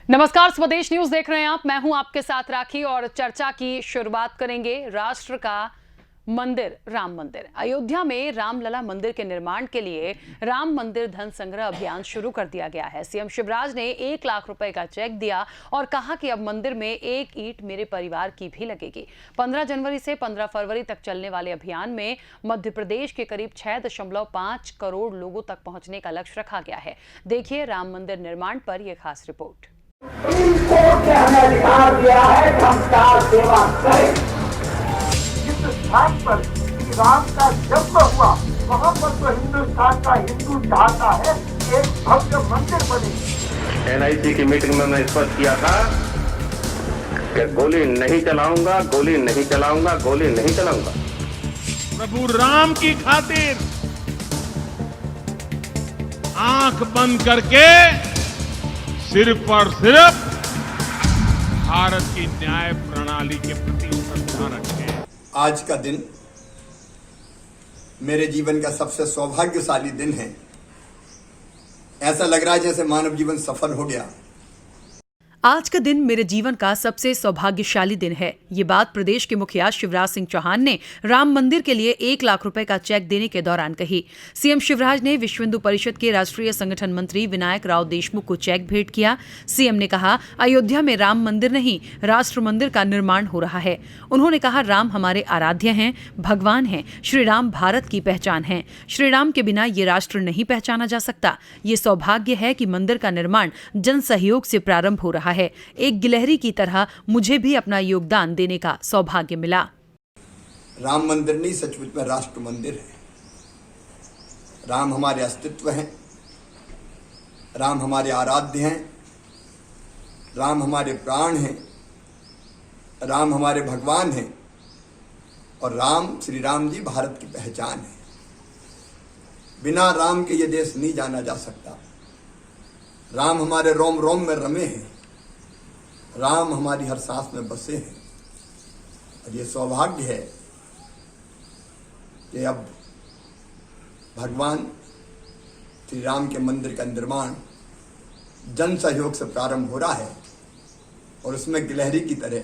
नमस्कार, स्वदेश न्यूज देख रहे हैं आप। मैं हूं आपके साथ राखी और चर्चा की शुरुआत करेंगे राष्ट्र का मंदिर राम मंदिर। अयोध्या में रामलला मंदिर के निर्माण के लिए राम मंदिर धन संग्रह अभियान शुरू कर दिया गया है। सीएम शिवराज ने 1 लाख रुपए का चेक दिया और कहा कि अब मंदिर में एक ईंट मेरे परिवार की भी लगेगी। 15 जनवरी से 15 फरवरी तक चलने वाले अभियान में मध्य प्रदेश के करीब 6.5 करोड़ लोगों तक पहुंचने का लक्ष्य रखा गया है। देखिए राम मंदिर निर्माण पर यह खास रिपोर्ट। कोर्ट ने हमें अधिकार दिया है कि हम कार सेवा करें। जिस स्थान पर श्री राम का जन्म हुआ वहाँ पर तो हिंदुस्तान का हिंदू चाहता है कि एक भव्य मंदिर बने। एनआईसी की मीटिंग में मैं स्पष्ट किया था कि गोली नहीं चलाऊंगा, गोली नहीं चलाऊंगा, गोली नहीं चलाऊंगा। प्रभु राम की खातिर आंख बंद करके सिर्फ और सिर्फ भारत की न्याय प्रणाली के प्रति श्रद्धा रखें। आज का दिन मेरे जीवन का सबसे सौभाग्यशाली दिन है। ऐसा लग रहा है जैसे मानव जीवन सफल हो गया। आज का दिन मेरे जीवन का सबसे सौभाग्यशाली दिन है। ये बात प्रदेश के मुखिया शिवराज सिंह चौहान ने राम मंदिर के लिए 1 लाख रुपए का चेक देने के दौरान कही। सीएम शिवराज ने विश्व हिंदू परिषद के राष्ट्रीय संगठन मंत्री विनायक राव देशमुख को चेक भेंट किया। सीएम ने कहा, अयोध्या में राम मंदिर नहीं, राष्ट्र मंदिर का निर्माण हो रहा है। उन्होंने कहा, राम हमारे आराध्य हैं, भगवान हैं। श्री राम भारत की पहचान है। श्री राम के बिना ये राष्ट्र नहीं पहचाना जा सकता। ये सौभाग्य है कि मंदिर का निर्माण जन सहयोग से प्रारंभ हो रहा है। एक गिलहरी की तरह मुझे भी अपना योगदान देने का सौभाग्य मिला। राम मंदिर नहीं, सचमुच में राष्ट्र मंदिर है। राम हमारे अस्तित्व हैं, राम हमारे आराध्य हैं, राम हमारे प्राण हैं, राम हमारे भगवान हैं और राम श्री राम जी भारत की पहचान है। बिना राम के ये देश नहीं जाना जा सकता। राम हमारे रोम रोम में रमे हैं, राम हमारी हर सांस में बसे हैं और ये सौभाग्य है कि अब भगवान श्री राम के मंदिर का निर्माण जन सहयोग से प्रारंभ हो रहा है और उसमें गिलहरी की तरह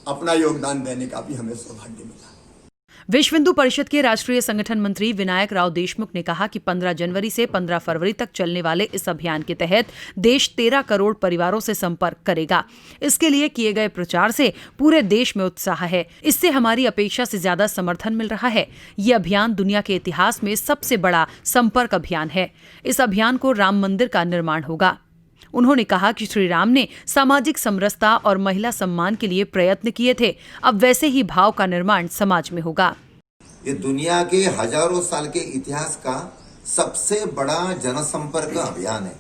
अपना योगदान देने का भी हमें सौभाग्य मिला। विश्व हिंदू परिषद के राष्ट्रीय संगठन मंत्री विनायक राव देशमुख ने कहा कि 15 जनवरी से 15 फरवरी तक चलने वाले इस अभियान के तहत देश 13 करोड़ परिवारों से संपर्क करेगा। इसके लिए किए गए प्रचार से पूरे देश में उत्साह है। इससे हमारी अपेक्षा से ज्यादा समर्थन मिल रहा है। ये अभियान दुनिया के इतिहास में सबसे बड़ा संपर्क अभियान है। इस अभियान को राम मंदिर का निर्माण होगा। उन्होंने कहा कि श्री राम ने सामाजिक समरसता और महिला सम्मान के लिए प्रयत्न किए थे। अब वैसे ही भाव का निर्माण समाज में होगा। ये दुनिया के हजारों साल के इतिहास का सबसे बड़ा जनसंपर्क अभियान है।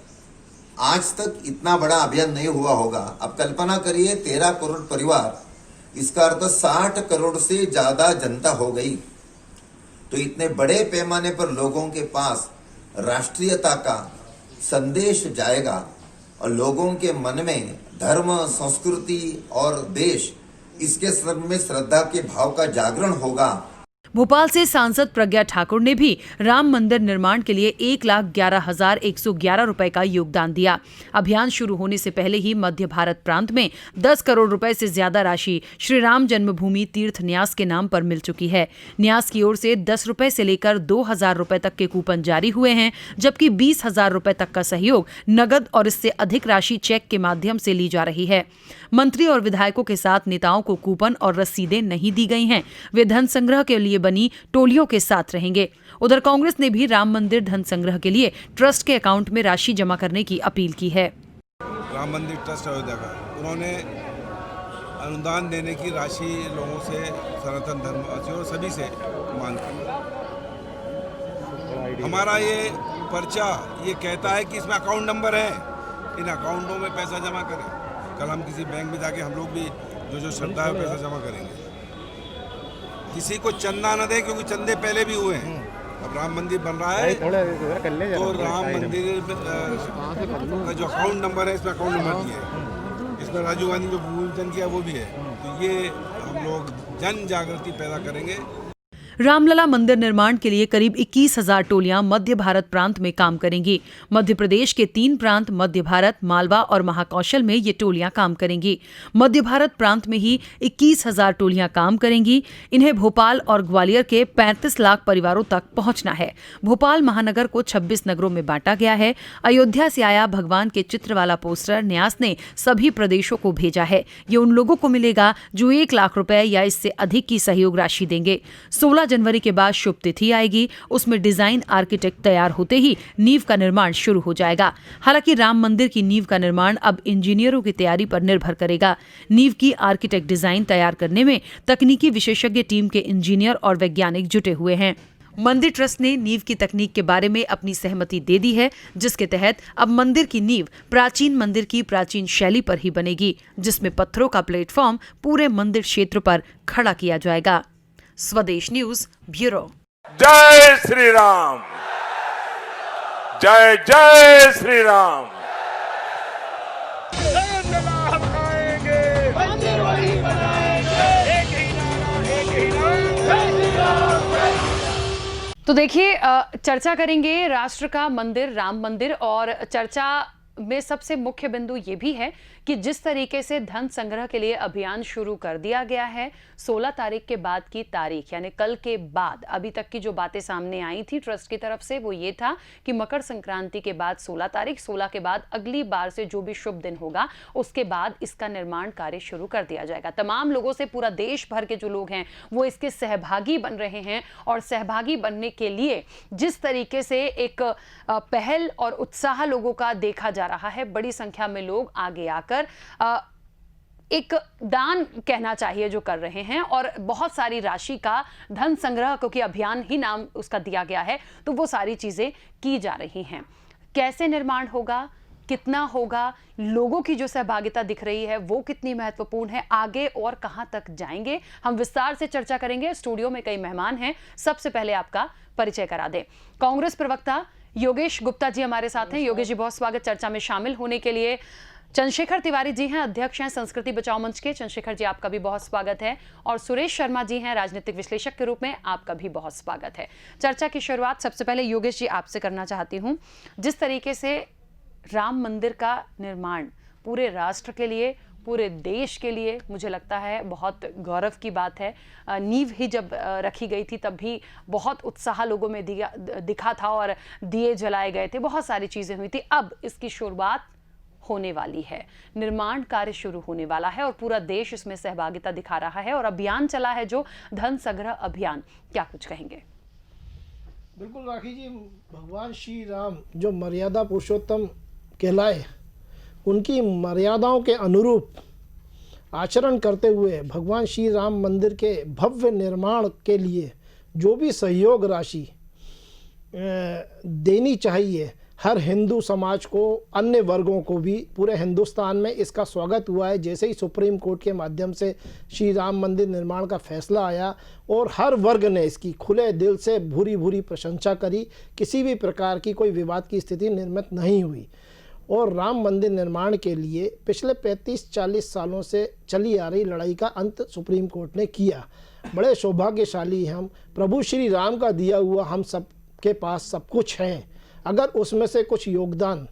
आज तक इतना बड़ा अभियान नहीं हुआ होगा। अब कल्पना करिए 13 करोड़ परिवार, इसका अर्थ 60 करोड़ से ज्यादा जनता हो गई। तो इतने बड़े पैमाने पर लोगों के पास राष्ट्रीयता का संदेश जाएगा और लोगों के मन में धर्म, संस्कृति और देश, इसके सब में श्रद्धा के भाव का जागरण होगा। भोपाल से सांसद प्रज्ञा ठाकुर ने भी राम मंदिर निर्माण के लिए 1,11,111 रुपए का योगदान दिया। अभियान शुरू होने से पहले ही मध्य भारत प्रांत में 10 करोड़ रुपए से ज्यादा राशि श्री राम जन्मभूमि तीर्थ न्यास के नाम पर मिल चुकी है। न्यास की ओर से 10 रुपए से लेकर 2,000 रुपए तक के कूपन जारी हुए हैं, जबकि 20,000 रुपए तक का सहयोग नगद और इससे अधिक राशि चेक के माध्यम से ली जा रही है। मंत्री और विधायकों के साथ नेताओं को कूपन और रसीदें नहीं दी गई हैं। वे धन संग्रह के लिए बनी टोलियों के साथ रहेंगे। उधर कांग्रेस ने भी राम मंदिर धन संग्रह के लिए ट्रस्ट के अकाउंट में राशि जमा करने की अपील की है। राम मंदिर ट्रस्ट अयोध्या का उन्होंने अनुदान देने की राशि लोगों से, सनातन धर्मवासियों और सभी से मांग की। हमारा ये पर्चा ये कहता है कि इसमें अकाउंट नंबर है, इन अकाउंटों में पैसा जमा करें। कल हम किसी बैंक में जाके हम लोग भी जो श्रद्धा है पैसा जमा करेंगे। किसी को चंदा न दे, क्योंकि चंदे पहले भी हुए हैं। अब राम मंदिर बन रहा है तो राम मंदिर का जो अकाउंट नंबर है, इसमें अकाउंट नंबर दिए है। इसमें राजीव गांधी जो भूमि पूजन किया वो भी है। तो ये हम लोग जन जागृति पैदा करेंगे। रामलला मंदिर निर्माण के लिए करीब 21,000 टोलियां मध्य भारत प्रांत में काम करेंगी। मध्य प्रदेश के 3 प्रांत मध्य भारत, मालवा और महाकौशल में ये टोलियां काम करेंगी। मध्य भारत प्रांत में ही 21,000 टोलियां काम करेंगी। इन्हें भोपाल और ग्वालियर के 35 लाख परिवारों तक पहुंचना है। भोपाल महानगर को 26 नगरों में बांटा गया है। अयोध्या से आया भगवान के चित्र वाला पोस्टर न्यास ने सभी प्रदेशों को भेजा है। ये उन लोगों को मिलेगा जो 1 लाख रुपए या इससे अधिक की सहयोग राशि देंगे। 16 जनवरी के बाद शुभ तिथि आएगी। उसमें डिजाइन आर्किटेक्ट तैयार होते ही नींव का निर्माण शुरू हो जाएगा। हालांकि राम मंदिर की नींव का निर्माण अब इंजीनियरों की तैयारी पर निर्भर करेगा। नींव की आर्किटेक्ट डिजाइन तैयार करने में तकनीकी विशेषज्ञ टीम के इंजीनियर और वैज्ञानिक जुटे हुए हैं। मंदिर ट्रस्ट ने नींव की तकनीक के बारे में अपनी सहमति दे दी है, जिसके तहत अब मंदिर की नींव प्राचीन मंदिर की प्राचीन शैली पर ही बनेगी, जिसमें पत्थरों का प्लेटफॉर्म पूरे मंदिर क्षेत्र पर खड़ा किया जाएगा। स्वदेश न्यूज ब्यूरो। जय श्री राम, जय जय श्री राम। तो देखिए, चर्चा करेंगे राष्ट्र का मंदिर राम मंदिर, और चर्चा में सबसे मुख्य बिंदु ये भी है कि जिस तरीके से धन संग्रह के लिए अभियान शुरू कर दिया गया है, 16 तारीख के बाद की तारीख यानी कल के बाद, अभी तक की जो बातें सामने आई थी ट्रस्ट की तरफ से वो ये था कि मकर संक्रांति के बाद 16 तारीख, 16 के बाद अगली बार से जो भी शुभ दिन होगा उसके बाद इसका निर्माण कार्य शुरू कर दिया जाएगा। तमाम लोगों से, पूरा देश भर के जो लोग हैं वो इसके सहभागी बन रहे हैं, और सहभागी बनने के लिए जिस तरीके से एक पहल और उत्साह लोगों का देखा जा रहा है, बड़ी संख्या में लोग आगे आकर एक दान कहना चाहिए जो कर रहे हैं, और बहुत सारी राशि का धन संग्रह, क्योंकि अभियान ही नाम उसका दिया गया है, तो वो सारी चीजें की जा रही हैं। कैसे निर्माण होगा, कितना होगा, लोगों की जो सहभागिता दिख रही है वो कितनी महत्वपूर्ण है, आगे और कहां तक जाएंगे, हम विस्तार से चर्चा करेंगे। स्टूडियो में कई मेहमान हैं। सबसे पहले आपका परिचय करा दें। कांग्रेस प्रवक्ता योगेश गुप्ता जी हमारे साथ हैं। योगेश जी, बहुत स्वागत चर्चा में शामिल होने के लिए। चंद्रशेखर तिवारी जी हैं, अध्यक्ष हैं संस्कृति बचाओ मंच के। चंद्रशेखर जी, आपका भी बहुत स्वागत है। और सुरेश शर्मा जी हैं, राजनीतिक विश्लेषक के रूप में, आपका भी बहुत स्वागत है। चर्चा की शुरुआत सबसे पहले योगेश जी आपसे करना चाहती हूं। जिस तरीके से राम मंदिर का निर्माण पूरे राष्ट्र के लिए, पूरे देश के लिए, मुझे लगता है बहुत गौरव की बात है। नींव ही जब रखी गई थी तब भी बहुत उत्साह लोगों में दिखा था और दिए जलाए गए थे, बहुत सारी चीजें हुई थी। अब इसकी शुरुआत होने वाली है, निर्माण कार्य शुरू होने वाला है और पूरा देश इसमें सहभागिता दिखा रहा है, और अभियान चला है जो धन संग्रह अभियान। क्या कुछ कहेंगे? बिल्कुल राखी जी, भगवान श्री राम जो मर्यादा पुरुषोत्तम कहलाए, उनकी मर्यादाओं के अनुरूप आचरण करते हुए भगवान श्री राम मंदिर के भव्य निर्माण के लिए जो भी सहयोग राशि देनी चाहिए, हर हिंदू समाज को, अन्य वर्गों को भी, पूरे हिंदुस्तान में इसका स्वागत हुआ है। जैसे ही सुप्रीम कोर्ट के माध्यम से श्री राम मंदिर निर्माण का फैसला आया और हर वर्ग ने इसकी खुले दिल से भूरी भूरी प्रशंसा करी, किसी भी प्रकार की कोई विवाद की स्थिति निर्मित नहीं हुई। और राम मंदिर निर्माण के लिए पिछले 35-40 सालों से चली आ रही लड़ाई का अंत सुप्रीम कोर्ट ने किया। बड़े सौभाग्यशाली हम, प्रभु श्री राम का दिया हुआ हम सब के पास सब कुछ है। अगर उसमें से कुछ योगदान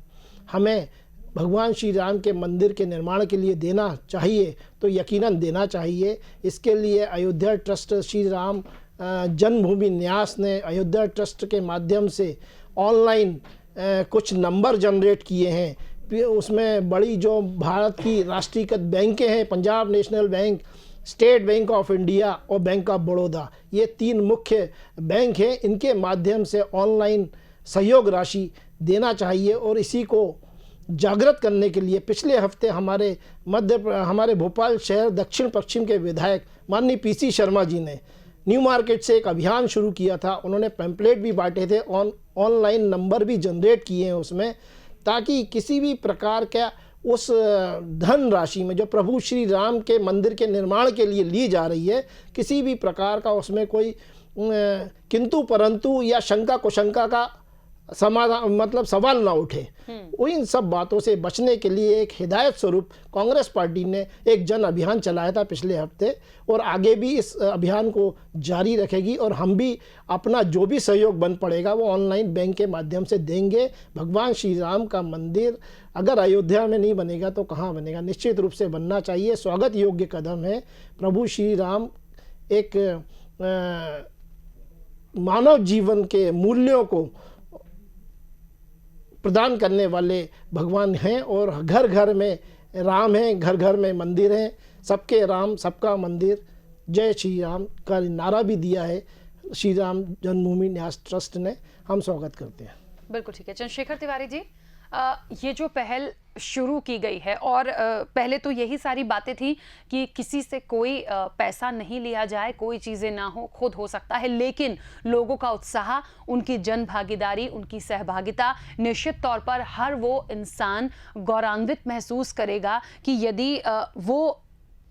हमें भगवान श्री राम के मंदिर के निर्माण के लिए देना चाहिए तो यकीनन देना चाहिए। इसके लिए अयोध्या ट्रस्ट, श्री राम जन्मभूमि न्यास ने अयोध्या ट्रस्ट के माध्यम से ऑनलाइन कुछ नंबर जनरेट किए हैं। उसमें बड़ी जो भारत की राष्ट्रीयकृत बैंकें हैं, Punjab national bank, state bank of India और बैंक ऑफ बड़ौदा, ये 3 मुख्य बैंक हैं। इनके माध्यम से ऑनलाइन सहयोग राशि देना चाहिए। और इसी को जागृत करने के लिए पिछले हफ्ते हमारे भोपाल शहर दक्षिण पश्चिम के विधायक माननीय पीसी शर्मा जी ने न्यू मार्केट से एक अभियान शुरू किया था। उन्होंने पैम्पलेट भी बांटे थे, ऑनलाइन नंबर भी जनरेट किए हैं उसमें, ताकि किसी भी प्रकार का उस धन राशि में जो प्रभु श्री राम के मंदिर के निर्माण के लिए ली जा रही है, किसी भी प्रकार का उसमें कोई किंतु परंतु या शंका कुशंका का समाधान मतलब सवाल ना उठे। वो इन सब बातों से बचने के लिए एक हिदायत स्वरूप कांग्रेस पार्टी ने एक जन अभियान चलाया था पिछले हफ्ते, और आगे भी इस अभियान को जारी रखेगी। और हम भी अपना जो भी सहयोग बन पड़ेगा वो ऑनलाइन बैंक के माध्यम से देंगे। भगवान श्री राम का मंदिर अगर अयोध्या में नहीं बनेगा तो कहाँ बनेगा, निश्चित रूप से बनना चाहिए। स्वागत योग्य कदम है। प्रभु श्री राम एक मानव जीवन के मूल्यों को प्रदान करने वाले भगवान हैं, और घर घर में राम हैं, घर घर में मंदिर हैं। सबके राम सबका मंदिर, जय श्री राम का नारा भी दिया है श्री राम जन्मभूमि न्यास ट्रस्ट ने। हम स्वागत करते हैं। बिल्कुल ठीक है। चंद्रशेखर तिवारी जी, ये जो पहल शुरू की गई है, और पहले तो यही सारी बातें थी कि किसी से कोई पैसा नहीं लिया जाए, कोई चीज़ें ना हो, खुद हो सकता है, लेकिन लोगों का उत्साह, उनकी जन भागीदारी, उनकी सहभागिता, निश्चित तौर पर हर वो इंसान गौरवान्वित महसूस करेगा कि यदि वो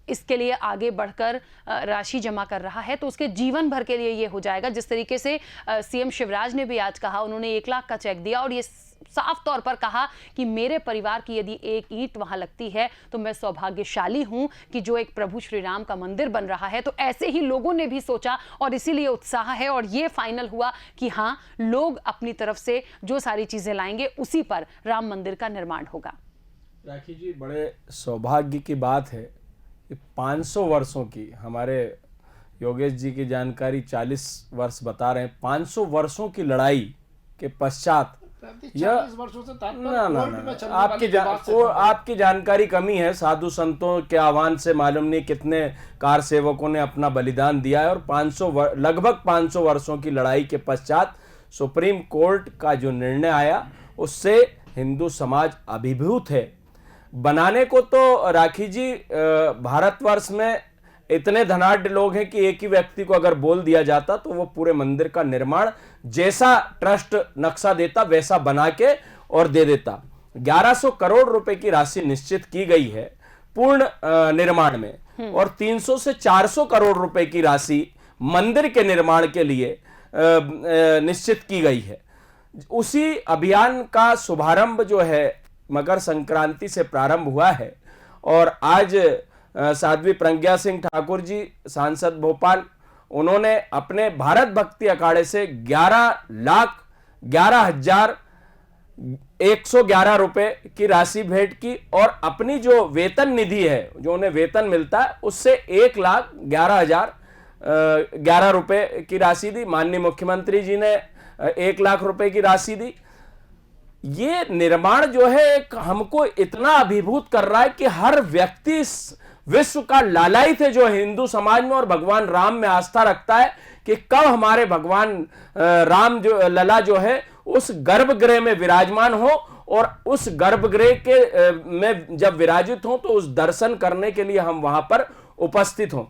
इसके लिए आगे बढ़कर राशि जमा कर रहा है तो उसके जीवन भर के लिए ये हो जाएगा। जिस तरीके से सीएम शिवराज ने भी आज कहा, उन्होंने 1 लाख का चेक दिया और ये साफ तौर पर कहा कि मेरे परिवार की यदि एक ईंट वहां लगती है तो मैं सौभाग्यशाली हूं कि जो एक प्रभु श्री राम का मंदिर बन रहा है। तो ऐसे ही लोगों ने भी सोचा और इसीलिए उत्साह है, और ये फाइनल हुआ कि हाँ, लोग अपनी तरफ से जो सारी चीजें लाएंगे उसी पर राम मंदिर का निर्माण होगा। राखी जी, बड़े सौभाग्य की बात है। 500 वर्षों की, हमारे योगेश जी की जानकारी 40 वर्ष बता रहे हैं, 500 वर्षों की लड़ाई के पश्चात यह आपकी जानकारी कमी है। साधु संतों के आह्वान से मालूम नहीं कितने कार सेवकों ने अपना बलिदान दिया है, और लगभग 500 वर्षों की लड़ाई के पश्चात सुप्रीम कोर्ट का जो निर्णय आया उससे हिंदू समाज अभिभूत है। बनाने को तो राखी जी भारतवर्ष में इतने धनाढ्य लोग हैं कि एक ही व्यक्ति को अगर बोल दिया जाता तो वो पूरे मंदिर का निर्माण जैसा ट्रस्ट नक्शा देता वैसा बना के और दे देता। 1100 करोड़ रुपए की राशि निश्चित की गई है पूर्ण निर्माण में, और 300 से 400 करोड़ रुपए की राशि मंदिर के निर्माण के लिए निश्चित की गई है। उसी अभियान का शुभारंभ जो है मकर संक्रांति से प्रारंभ हुआ है, और आज साध्वी प्रज्ञा सिंह ठाकुर जी, सांसद भोपाल, उन्होंने अपने भारत भक्ति अखाड़े से 11,11,111 रुपए की राशि भेंट की, और अपनी जो वेतन निधि है, जो उन्हें वेतन मिलता है, उससे 1,11,011 रुपए की राशि दी। माननीय मुख्यमंत्री जी ने 1 लाख रुपए की राशि दी। ये निर्माण जो है एक हमको इतना अभिभूत कर रहा है कि हर व्यक्ति विश्व का लालायित है जो हिंदू समाज में और भगवान राम में आस्था रखता है कि कब हमारे भगवान राम जो लला जो है उस गर्भगृह में विराजमान हो, और उस गर्भगृह के में जब विराजित हो तो उस दर्शन करने के लिए हम वहां पर उपस्थित हों।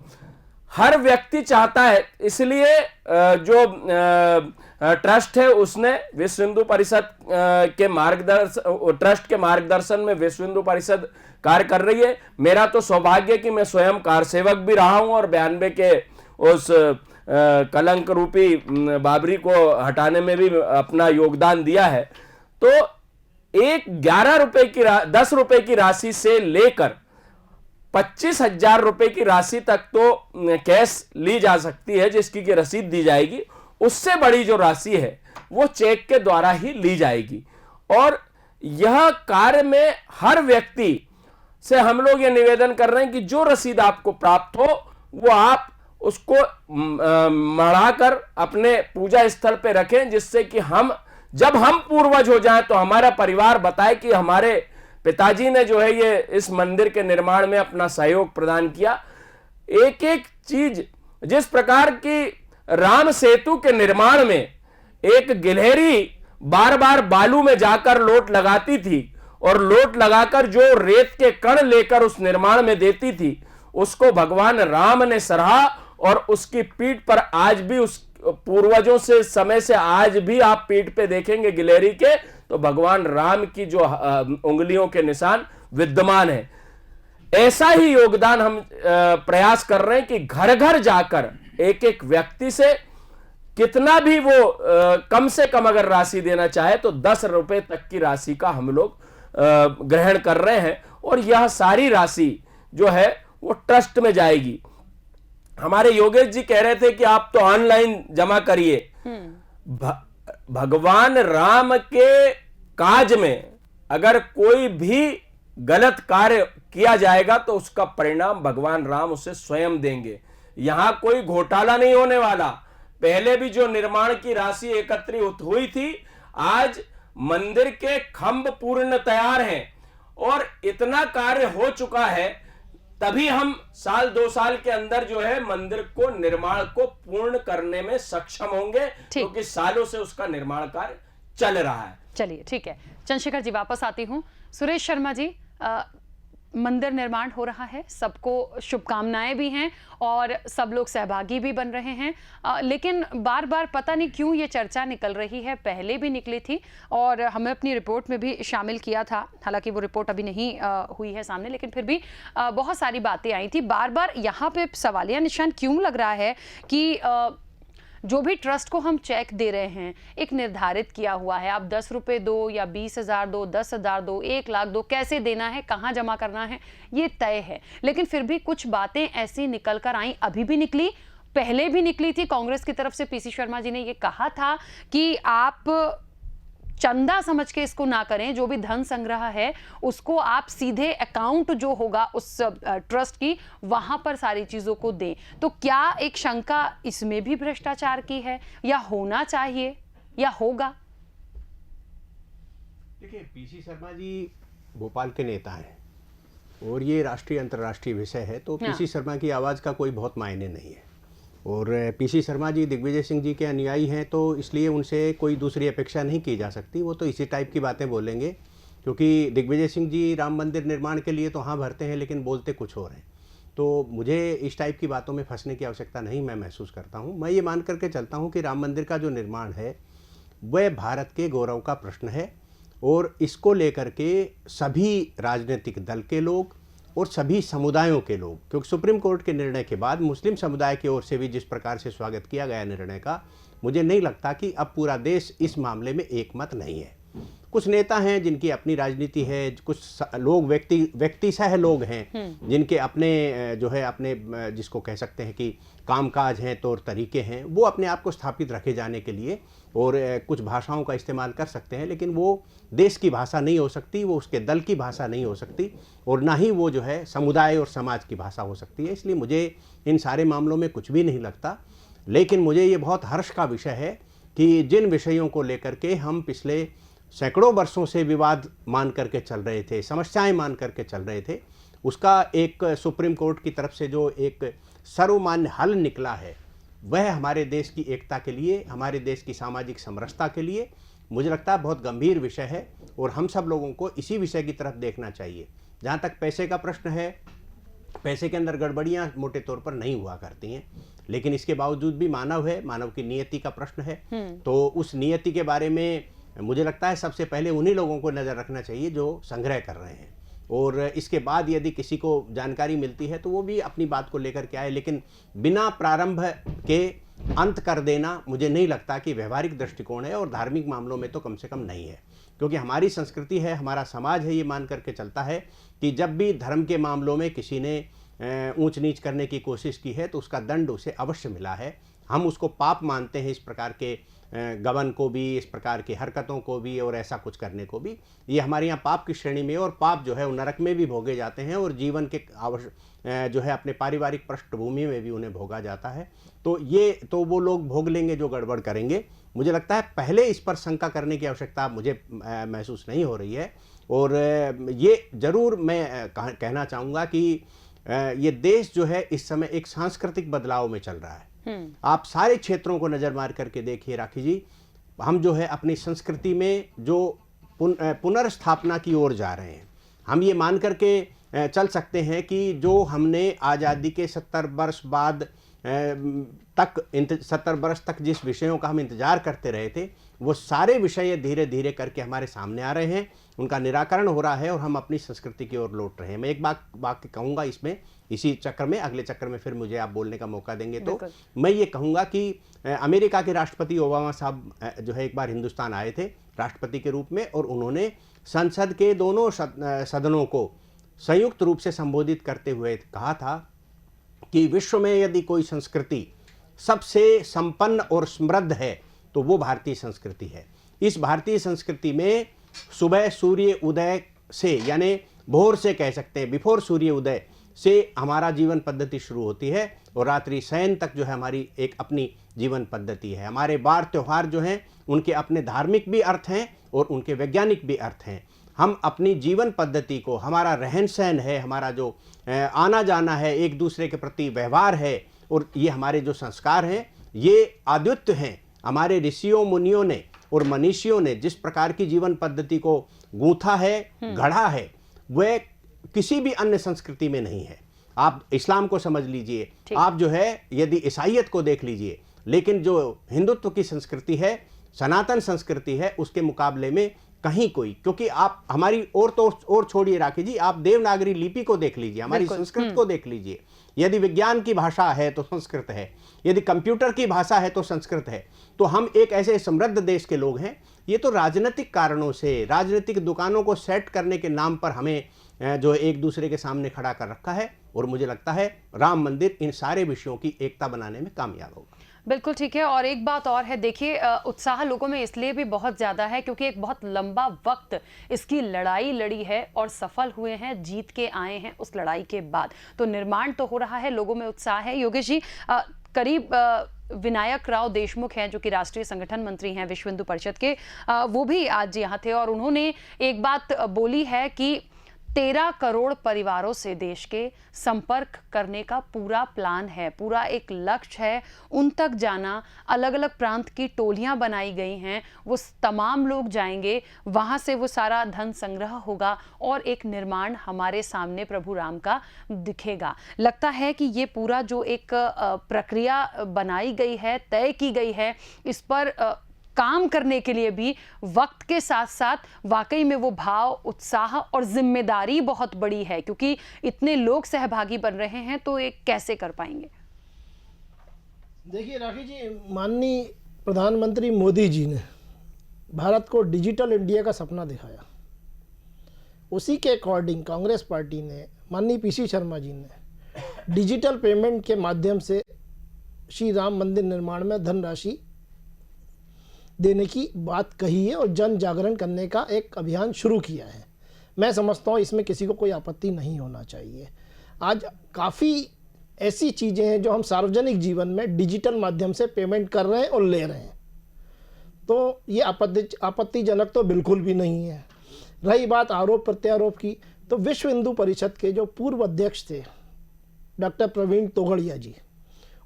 हर व्यक्ति चाहता है, इसलिए जो ट्रस्ट है उसने विश्व हिंदू परिषद के ट्रस्ट के मार्गदर्शन में विश्व हिंदू परिषद कार्य कर रही है। मेरा तो सौभाग्य कि मैं स्वयं कार सेवक भी रहा हूं और 92 के उस कलंक रूपी बाबरी को हटाने में भी अपना योगदान दिया है। तो 10 रुपए की राशि से लेकर 25,000 रुपए की राशि तक तो कैश ली जा सकती है, जिसकी की रसीद दी जाएगी। उससे बड़ी जो राशि है वो चेक के द्वारा ही ली जाएगी। और यह कार्य में हर व्यक्ति से हम लोग ये निवेदन कर रहे हैं कि जो रसीद आपको प्राप्त हो वो आप उसको मढ़ाकर अपने पूजा स्थल पे रखें, जिससे कि जब हम पूर्वज हो जाएं तो हमारा परिवार बताए कि हमारे पिताजी ने जो है ये इस मंदिर के निर्माण में अपना सहयोग प्रदान किया। एक एक चीज, जिस प्रकार की राम सेतु के निर्माण में एक गिलहरी बार बार बालू में जाकर लोट लगाती थी और लोट लगाकर जो रेत के कण लेकर उस निर्माण में देती थी, उसको भगवान राम ने सराहा। और उसकी पीठ पर आज भी, उस पूर्वजों से समय से आज भी आप पीठ पे देखेंगे गिलहरी के तो भगवान राम की जो उंगलियों के निशान विद्यमान है। ऐसा ही योगदान हम प्रयास कर रहे हैं कि घर घर जाकर एक एक व्यक्ति से कितना भी वो कम से कम अगर राशि देना चाहे तो 10 रुपए तक की राशि का हम लोग ग्रहण कर रहे हैं, और यह सारी राशि जो है वो ट्रस्ट में जाएगी। हमारे योगेश जी कह रहे थे कि आप तो ऑनलाइन जमा करिए। भगवान राम के काज में अगर कोई भी गलत कार्य किया जाएगा तो उसका परिणाम भगवान राम उसे स्वयं देंगे। यहां कोई घोटाला नहीं होने वाला। पहले भी जो निर्माण की राशि एकत्रित हुई थी, आज मंदिर के खंभ पूर्ण तैयार हैं और इतना कार्य हो चुका है, तभी हम साल 2 साल के अंदर जो है मंदिर को निर्माण को पूर्ण करने में सक्षम होंगे, क्योंकि सालों से उसका निर्माण कार्य चल रहा है। चलिए ठीक है, चंद्रशेखर जी वापस आती हूँ। सुरेश शर्मा जी, मंदिर निर्माण हो रहा है, सबको शुभकामनाएं भी हैं और सब लोग सहभागी भी बन रहे हैं, लेकिन बार बार पता नहीं क्यों ये चर्चा निकल रही है। पहले भी निकली थी और हमें अपनी रिपोर्ट में भी शामिल किया था, हालांकि वो रिपोर्ट अभी नहीं हुई है सामने, लेकिन फिर भी बहुत सारी बातें आई थी। बार बार यहाँ पे सवालिया निशान क्यों लग रहा है कि जो भी ट्रस्ट को हम चेक दे रहे हैं, एक निर्धारित किया हुआ है, आप 10 रुपए दो या 20,000 दो, 10,000 दो, 1 लाख दो, कैसे देना है, कहाँ जमा करना है, ये तय है। लेकिन फिर भी कुछ बातें ऐसी निकल कर आई, अभी भी निकली, पहले भी निकली थी। कांग्रेस की तरफ से पीसी शर्मा जी ने ये कहा था कि आप चंदा समझ के इसको ना करें, जो भी धन संग्रह है उसको आप सीधे अकाउंट जो होगा उस ट्रस्ट की, वहां पर सारी चीजों को दें। तो क्या एक शंका इसमें भी भ्रष्टाचार की है, या होना चाहिए, या होगा? देखिए, पीसी शर्मा जी भोपाल के नेता हैं और ये राष्ट्रीय अंतर्राष्ट्रीय विषय है, तो पीसी शर्मा की आवाज़ का कोई बहुत मायने नहीं है। और पीसी शर्मा जी दिग्विजय सिंह जी के अनुयायी हैं, तो इसलिए उनसे कोई दूसरी अपेक्षा नहीं की जा सकती। वो तो इसी टाइप की बातें बोलेंगे, क्योंकि दिग्विजय सिंह जी राम मंदिर निर्माण के लिए तो हाँ भरते हैं, लेकिन बोलते कुछ और हैं। तो मुझे इस टाइप की बातों में फंसने की आवश्यकता नहीं मैं महसूस करता हूँ। मैं ये मान करके चलता हूँ कि राम मंदिर का जो निर्माण है वह भारत के गौरव का प्रश्न है, और इसको लेकर के सभी राजनीतिक दल के लोग और सभी समुदायों के लोग, क्योंकि सुप्रीम कोर्ट के निर्णय के बाद मुस्लिम समुदाय की ओर से भी जिस प्रकार से स्वागत किया गया निर्णय का, मुझे नहीं लगता कि अब पूरा देश इस मामले में एकमत नहीं है। कुछ नेता हैं जिनकी अपनी राजनीति है, कुछ लोग व्यक्तिशः लोग हैं जिनके अपने जो है अपने जिसको कह सकते हैं कि कामकाज हैं, तौर तरीके हैं, वो अपने आप को स्थापित रखे जाने के लिए और कुछ भाषाओं का इस्तेमाल कर सकते हैं, लेकिन वो देश की भाषा नहीं हो सकती, वो उसके दल की भाषा नहीं हो सकती, और ना ही वो जो है समुदाय और समाज की भाषा हो सकती है। इसलिए मुझे इन सारे मामलों में कुछ भी नहीं लगता। लेकिन मुझे ये बहुत हर्ष का विषय है कि जिन विषयों को लेकर के हम पिछले सैकड़ों वर्षों से विवाद मान करके चल रहे थे, समस्याएं मान करके चल रहे थे, उसका एक सुप्रीम कोर्ट की तरफ से जो एक सर्वमान्य हल निकला है, वह हमारे देश की एकता के लिए, हमारे देश की सामाजिक समरसता के लिए मुझे लगता है बहुत गंभीर विषय है, और हम सब लोगों को इसी विषय की तरफ देखना चाहिए। जहाँ तक पैसे का प्रश्न है, पैसे के अंदर गड़बड़ियाँ मोटे तौर पर नहीं हुआ करती हैं, लेकिन इसके बावजूद भी मानव है, मानव की नियति का प्रश्न है। तो उस नियति के बारे में मुझे लगता है सबसे पहले उन्हीं लोगों को नज़र रखना चाहिए जो संग्रह कर रहे हैं, और इसके बाद यदि किसी को जानकारी मिलती है तो वो भी अपनी बात को लेकर के आए, लेकिन बिना प्रारंभ के अंत कर देना मुझे नहीं लगता कि व्यवहारिक दृष्टिकोण है, और धार्मिक मामलों में तो कम से कम नहीं है। क्योंकि हमारी संस्कृति है, हमारा समाज है, ये मान करके चलता है कि जब भी धर्म के मामलों में किसी ने ऊंच नीच करने की कोशिश की है तो उसका दंड उसे अवश्य मिला है। हम उसको पाप मानते हैं, इस प्रकार के गबन को भी, इस प्रकार की हरकतों को भी, और ऐसा कुछ करने को भी। ये हमारे यहाँ पाप की श्रेणी में, और पाप जो है वो नरक में भी भोगे जाते हैं, और जीवन के जो है अपने पारिवारिक पृष्ठभूमि में भी उन्हें भोगा जाता है। तो ये तो वो लोग भोग लेंगे जो गड़बड़ करेंगे। मुझे लगता है पहले इस पर शंका करने की आवश्यकता मुझे महसूस नहीं हो रही है। और ये ज़रूर मैं कहना चाहूँगा कि ये देश जो है इस समय एक सांस्कृतिक बदलाव में चल रहा है। आप सारे क्षेत्रों को नज़र मार करके देखिए राखी जी, हम जो है अपनी संस्कृति में जो पुनर्स्थापना की ओर जा रहे हैं। हम ये मान करके चल सकते हैं कि जो हमने आज़ादी के 70 वर्ष बाद तक 70 वर्ष तक जिस विषयों का हम इंतजार करते रहे थे, वो सारे विषय धीरे धीरे करके हमारे सामने आ रहे हैं, उनका निराकरण हो रहा है और हम अपनी संस्कृति की ओर लौट रहे हैं। मैं एक बात कहूँगा इसमें, इसी चक्र में, अगले चक्र में फिर मुझे आप बोलने का मौका देंगे तो मैं ये कहूँगा कि अमेरिका के राष्ट्रपति ओबामा साहब जो है एक बार हिंदुस्तान आए थे राष्ट्रपति के रूप में, और उन्होंने संसद के दोनों सदनों को संयुक्त रूप से संबोधित करते हुए कहा था कि विश्व में यदि कोई संस्कृति सबसे संपन्न और समृद्ध है तो वो भारतीय संस्कृति है। इस भारतीय संस्कृति में सुबह सूर्य उदय से, यानी भोर से कह सकते हैं, बिफोर सूर्य उदय से हमारा जीवन पद्धति शुरू होती है और रात्रि शयन तक जो है हमारी एक अपनी जीवन पद्धति है। हमारे वार त्यौहार जो हैं उनके अपने धार्मिक भी अर्थ हैं और उनके वैज्ञानिक भी अर्थ हैं। हम अपनी जीवन पद्धति को, हमारा रहन सहन है, हमारा जो आना जाना है, एक दूसरे के प्रति व्यवहार है, और ये हमारे जो संस्कार हैं ये अद्वितीय हैं। हमारे ऋषियों मुनियों ने और मनीषियों ने जिस प्रकार की जीवन पद्धति को गूंथा है, गढ़ा है, वह किसी भी अन्य संस्कृति में नहीं है। आप इस्लाम को समझ लीजिए, आप जो है यदि ईसाइयत को देख लीजिए, लेकिन जो हिंदुत्व की संस्कृति है, सनातन संस्कृति है, उसके मुकाबले में कहीं कोई, क्योंकि आप हमारी और छोड़िए राखी जी, आप देवनागरी लिपि को देख लीजिए, हमारी संस्कृत को देख लीजिए। यदि विज्ञान की भाषा है तो संस्कृत है, यदि कंप्यूटर की भाषा है तो संस्कृत है। तो हम एक ऐसे समृद्ध देश के लोग हैं। ये तो राजनीतिक कारणों से, राजनीतिक दुकानों को सेट करने के नाम पर हमें जो एक दूसरे के सामने खड़ा कर रखा है, और मुझे लगता है राम मंदिर इन सारे विषयों की एकता बनाने में कामयाब होगा। बिल्कुल ठीक है। और एक बात और है, देखिए उत्साह लोगों में इसलिए भी बहुत ज़्यादा है क्योंकि एक बहुत लंबा वक्त इसकी लड़ाई लड़ी है और सफल हुए हैं, जीत के आए हैं उस लड़ाई के बाद। तो निर्माण तो हो रहा है, लोगों में उत्साह है। योगेश जी, करीब विनायक राव देशमुख हैं जो कि राष्ट्रीय संगठन मंत्री हैं विश्व हिंदू परिषद के, वो भी आज यहाँ थे और उन्होंने एक बात बोली है कि 13 करोड़ परिवारों से देश के संपर्क करने का पूरा प्लान है, पूरा एक लक्ष्य है, उन तक जाना। अलग अलग प्रांत की टोलियां बनाई गई हैं, वो तमाम लोग जाएंगे, वहां से वो सारा धन संग्रह होगा और एक निर्माण हमारे सामने प्रभु राम का दिखेगा। लगता है कि ये पूरा जो एक प्रक्रिया बनाई गई है, तय की गई है, इस पर काम करने के लिए भी वक्त के साथ साथ वाकई में वो भाव, उत्साह और जिम्मेदारी बहुत बड़ी है, क्योंकि इतने लोग सहभागी बन रहे हैं, तो ये कैसे कर पाएंगे? देखिए राखी जी, माननीय प्रधानमंत्री मोदी जी ने भारत को डिजिटल इंडिया का सपना दिखाया। उसी के अकॉर्डिंग कांग्रेस पार्टी ने, माननीय पीसी शर्मा जी ने डिजिटल पेमेंट के माध्यम से श्री राम मंदिर निर्माण में धनराशि देने की बात कही है और जन जागरण करने का एक अभियान शुरू किया है। मैं समझता हूँ इसमें किसी को कोई आपत्ति नहीं होना चाहिए। आज काफ़ी ऐसी चीज़ें हैं जो हम सार्वजनिक जीवन में डिजिटल माध्यम से पेमेंट कर रहे हैं और ले रहे हैं, तो ये आपत्तिजनक तो बिल्कुल भी नहीं है। रही बात आरोप प्रत्यारोप की, तो विश्व हिंदू परिषद के जो पूर्व अध्यक्ष थे डॉक्टर प्रवीण तोगड़िया जी,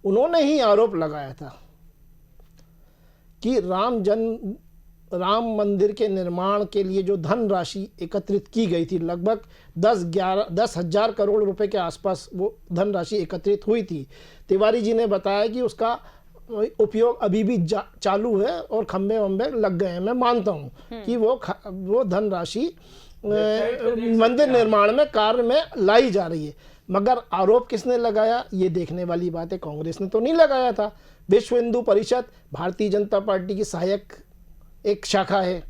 उन्होंने ही आरोप लगाया था कि राम मंदिर के निर्माण के लिए जो धनराशि एकत्रित की गई थी, लगभग 10,000 करोड़ रुपए के आसपास वो धनराशि एकत्रित हुई थी। तिवारी जी ने बताया कि उसका उपयोग अभी भी चालू है और खंबे वंबे लग गए हैं। मैं मानता हूँ कि वो धनराशि मंदिर निर्माण में कार्य में लाई जा रही है, मगर आरोप किसने लगाया, ये देखने वाली बात है। कांग्रेस ने तो नहीं लगाया था। विश्व हिंदू परिषद भारतीय जनता पार्टी की सहायक एक शाखा है,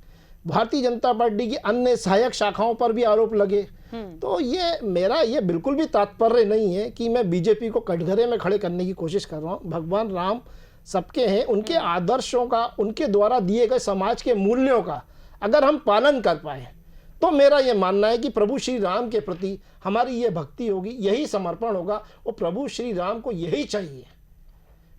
भारतीय जनता पार्टी की अन्य सहायक शाखाओं पर भी आरोप लगे। तो ये बिल्कुल भी तात्पर्य नहीं है कि मैं बीजेपी को कटघरे में खड़े करने की कोशिश कर रहा हूँ। भगवान राम सबके हैं, उनके आदर्शों का, उनके द्वारा दिए गए समाज के मूल्यों का अगर हम पालन कर पाए तो मेरा ये मानना है कि प्रभु श्री राम के प्रति हमारी ये भक्ति होगी, यही समर्पण होगा। और प्रभु श्री राम को यही चाहिए।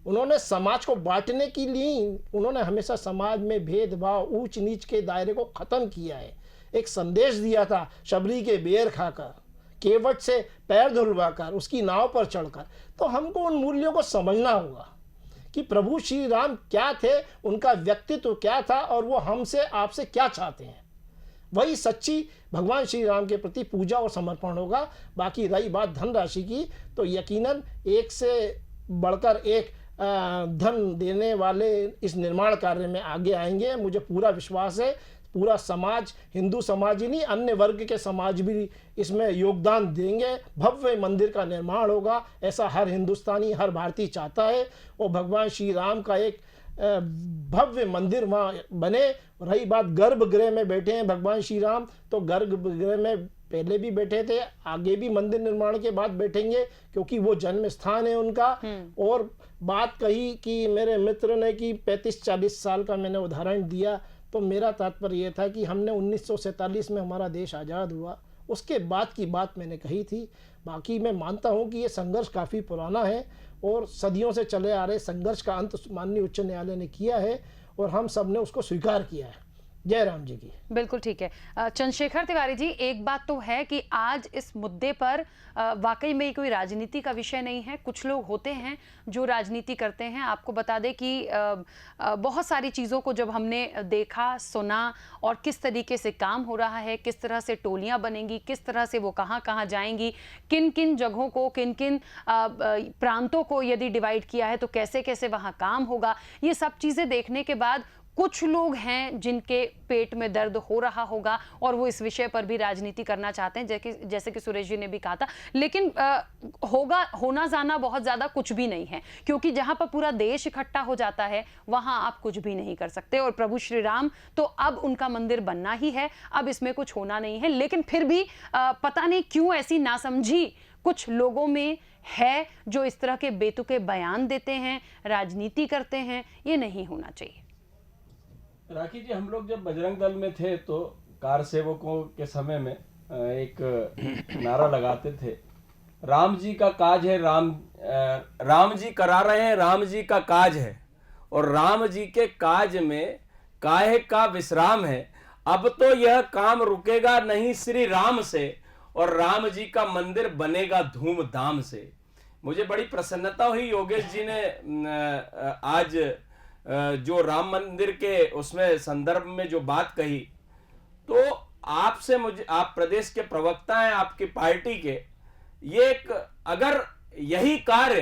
उन्होंने समाज को बांटने के लिए, उन्होंने हमेशा समाज में भेदभाव, ऊंच नीच के दायरे को खत्म किया है। एक संदेश दिया था, शबरी के बेर खाकर, केवट से पैर धुलवाकर, उसकी नाव पर चढ़कर। तो हमको उन मूल्यों को समझना होगा कि प्रभु श्री राम क्या थे, उनका व्यक्तित्व क्या था और वो हमसे आपसे क्या चाहते हैं। वही सच्ची भगवान श्री राम के प्रति पूजा और समर्पण होगा। बाकी रही बात धनराशि की, तो यकीनन 1 से बढ़कर एक धन देने वाले इस निर्माण कार्य में आगे आएंगे। मुझे पूरा विश्वास है पूरा समाज, हिंदू समाज ही नहीं अन्य वर्ग के समाज भी इसमें योगदान देंगे। भव्य मंदिर का निर्माण होगा, ऐसा हर हिंदुस्तानी हर भारतीय चाहता है और भगवान श्री राम का एक भव्य मंदिर वहाँ बने। रही बात गर्भगृह में बैठे हैं भगवान श्री राम, तो गर्भगृह में पहले भी बैठे थे, आगे भी मंदिर निर्माण के बाद बैठेंगे क्योंकि वो जन्म स्थान है उनका। और बात कही कि मेरे मित्र ने कि 35-40 साल का मैंने उदाहरण दिया, तो मेरा तात्पर्य ये था कि हमने 1947 में हमारा देश आज़ाद हुआ, उसके बाद की बात मैंने कही थी। बाकी मैं मानता हूँ कि ये संघर्ष काफ़ी पुराना है और सदियों से चले आ रहे संघर्ष का अंत माननीय उच्च न्यायालय ने किया है और हम सब ने उसको स्वीकार किया है। जय राम जी की। बिल्कुल ठीक है। चंद्रशेखर तिवारी जी, एक बात तो है कि आज इस मुद्दे पर वाकई में कोई राजनीति का विषय नहीं है। कुछ लोग होते हैं जो राजनीति करते हैं। आपको बता दें कि बहुत सारी चीज़ों को जब हमने देखा सुना और किस तरीके से काम हो रहा है, किस तरह से टोलियां बनेंगी, किस तरह से वो कहाँ कहाँ जाएंगी, किन किन जगहों को, किन किन प्रांतों को यदि डिवाइड किया है तो कैसे कैसे वहाँ काम होगा, ये सब चीज़ें देखने के बाद कुछ लोग हैं जिनके पेट में दर्द हो रहा होगा और वो इस विषय पर भी राजनीति करना चाहते हैं, जैसे कि सुरेश जी ने भी कहा था। लेकिन होना जाना बहुत ज़्यादा कुछ भी नहीं है, क्योंकि जहां पर पूरा देश इकट्ठा हो जाता है वहां आप कुछ भी नहीं कर सकते। और प्रभु श्री राम तो अब उनका मंदिर बनना ही है, अब इसमें कुछ होना नहीं है। लेकिन फिर भी पता नहीं क्यों ऐसी नासमझी कुछ लोगों में है जो इस तरह के बेतुके बयान देते हैं, राजनीति करते हैं। ये नहीं होना चाहिए। राखी जी, हम लोग जब बजरंग दल में थे तो कार सेवकों के समय में एक नारा लगाते थे, राम जी का काज है, राम जी करा रहे हैं, राम जी का काज है और राम जी के काज में काहे का विश्राम है। अब तो यह काम रुकेगा नहीं श्री राम से और राम जी का मंदिर बनेगा धूमधाम से। मुझे बड़ी प्रसन्नता हुई योगेश जी ने आज जो राम मंदिर के उसमें संदर्भ में जो बात कही, तो आपसे मुझे, आप प्रदेश के प्रवक्ता हैं आपकी पार्टी के, ये एक अगर यही कार्य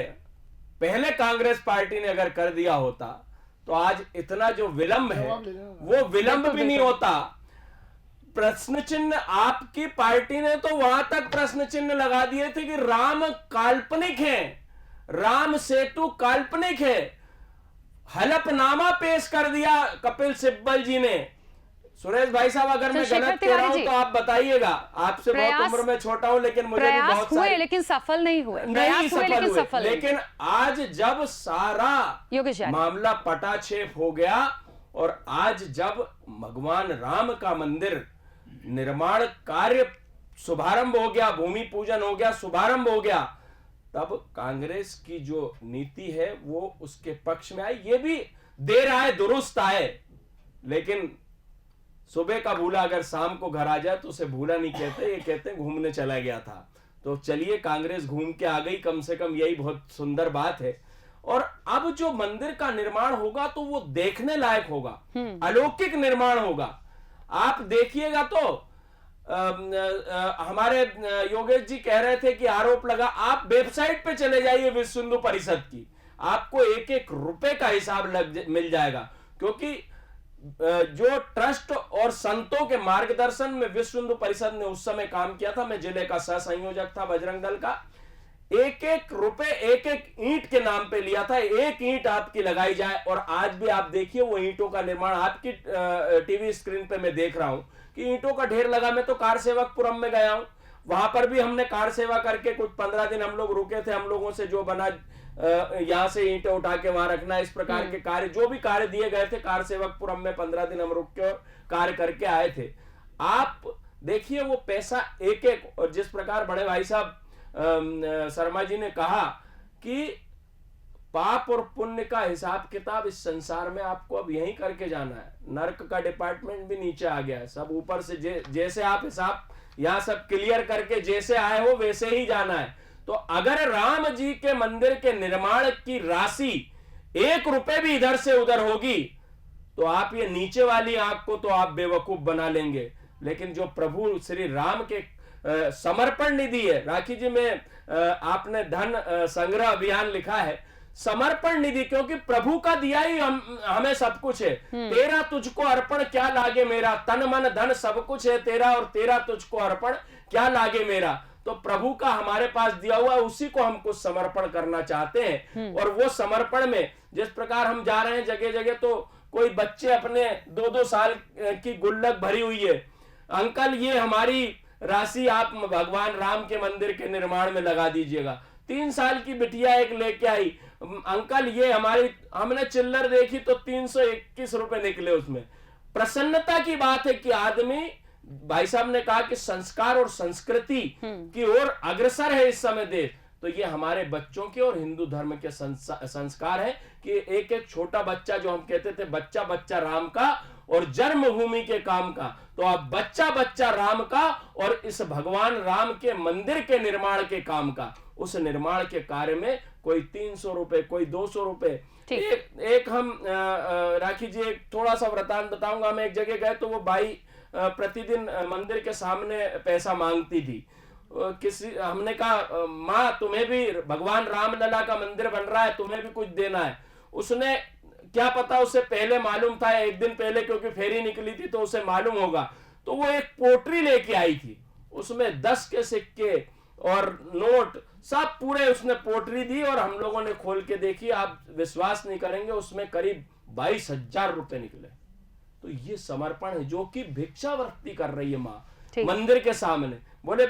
पहले कांग्रेस पार्टी ने अगर कर दिया होता तो आज इतना जो विलंब है वो विलंब भी नहीं होता। प्रश्न चिन्ह आपकी पार्टी ने तो वहां तक प्रश्न चिन्ह लगा दिए थे कि राम काल्पनिक है, राम सेतु काल्पनिक है। हलफनामा पेश कर दिया कपिल सिब्बल जी ने। सुरेश भाई साहब, अगर मैं गलत कह रहा हूं तो आप बताइएगा, आपसे बहुत उम्र में छोटा हूं, लेकिन मुझे भी बहुत हुए लेकिन सफल नहीं हुए, प्रयास हुए लेकिन सफल नहीं। लेकिन आज जब सारा मामला पटाक्षेप हो गया और आज जब भगवान राम का मंदिर निर्माण कार्य शुभारंभ हो गया, भूमि पूजन हो गया, शुभारंभ हो गया, तब कांग्रेस की जो नीति है वो उसके पक्ष में आई। ये भी देर आए दुरुस्त आए, लेकिन सुबह का भूला अगर शाम को घर आ जाए तो उसे भूला नहीं कहते, ये कहते हैं घूमने चला गया था। तो चलिए, कांग्रेस घूम के आ गई, कम से कम यही बहुत सुंदर बात है। और अब जो मंदिर का निर्माण होगा तो वो देखने लायक होगा, अलौकिक निर्माण होगा। आप देखिएगा तो हमारे योगेश जी कह रहे थे कि आरोप लगा, आप वेबसाइट पे चले जाइए विश्व हिंदू परिषद की, आपको एक एक रुपए का हिसाब मिल जाएगा। क्योंकि जो ट्रस्ट और संतों के मार्गदर्शन में विश्व हिंदू परिषद ने उस समय काम किया था, मैं जिले का सह संयोजक था बजरंग दल का, एक एक रुपए एक एक ईंट के नाम पे लिया था, एक ईंट आपकी लगाई जाए। और आज भी आप देखिए वो ईंटों का निर्माण आपकी टीवी स्क्रीन पे मैं देख रहा हूं कि ईंटों का ढेर लगा। मैं तो कार सेवकपुरम में गया हूं, वहां पर भी हमने कार सेवा करके कुछ 15 दिन हम लोग रुके थे। हम लोगों से जो बना यहां से ईंटें उठा के वहां रखना, इस प्रकार के कार्य, जो भी कार्य दिए गए थे कार सेवकपुरम में 15 दिन हम रुक के कार्य करके आए थे। आप देखिए वो पैसा एक एक, और जिस प्रकार बड़े भाई साहब शर्मा जी ने कहा कि पाप और पुण्य का हिसाब किताब इस संसार में आपको अब यहीं करके जाना है। नर्क का डिपार्टमेंट भी नीचे आ गया है, सब ऊपर से जैसे आप हिसाब यहां सब क्लियर करके जैसे आए हो वैसे ही जाना है। तो अगर राम जी के मंदिर के निर्माण की राशि 1 रुपए भी इधर से उधर होगी तो आप ये नीचे वाली आंख को तो आप बेवकूफ बना लेंगे। लेकिन जो प्रभु श्री राम के समर्पण निधि है, राखी जी में आपने धन संग्रह अभियान लिखा है, समर्पण निधि, क्योंकि प्रभु का दिया ही हमें सब कुछ है। तेरा तुझको अर्पण क्या लागे मेरा, तन मन धन सब कुछ है तेरा, और तेरा तुझको अर्पण क्या लागे मेरा। तो प्रभु का हमारे पास दिया हुआ उसी को हम कुछ समर्पण करना चाहते हैं। और वो समर्पण में जिस प्रकार हम जा रहे हैं जगह जगह, तो कोई बच्चे अपने 2-2 साल की गुल्लक भरी हुई है, अंकल ये हमारी राशि आप भगवान राम के मंदिर के निर्माण में लगा दीजिएगा। 3 साल की बिटिया एक लेके आई, अंकल ये हमारी, हमने चिल्लर देखी तो 321 रुपए निकले उसमें। प्रसन्नता की बात है कि आदमी, भाई साहब ने कहा कि संस्कार और संस्कृति की ओर अग्रसर है इस समय देश, तो ये हमारे बच्चों के और हिंदू धर्म के संस्कार है कि एक एक छोटा बच्चा, जो हम कहते थे बच्चा बच्चा राम का और जन्मभूमि के काम का, तो अब बच्चा बच्चा राम का और इस भगवान राम के मंदिर के निर्माण के काम का, उस निर्माण के कार्य में कोई 300 रुपए, कोई 200 रुपए। एक हम राखी जी एक थोड़ा सा वृतांत बताऊंगा। मैं एक जगह गए तो वो भाई प्रतिदिन मंदिर के सामने पैसा मांगती थी। हमने कहा माँ तुम्हें भी भगवान रामलला का मंदिर बन रहा है, तुम्हें भी कुछ देना है। उसने क्या पता, उससे पहले मालूम था, एक दिन पहले, क्योंकि फेरी निकली थी तो उसे मालूम होगा, तो वो एक पोटरी लेके आई थी, उसमें 10 के सिक्के और नोट सब पूरे उसने पोटरी दी, और हम लोगों ने खोल के देखी, आप विश्वास नहीं करेंगे, उसमें करीब 22,000 रुपए निकले। तो ये समर्पण है जो कि भिक्षावृत्ति कर रही है माँ मंदिर के सामने। बोले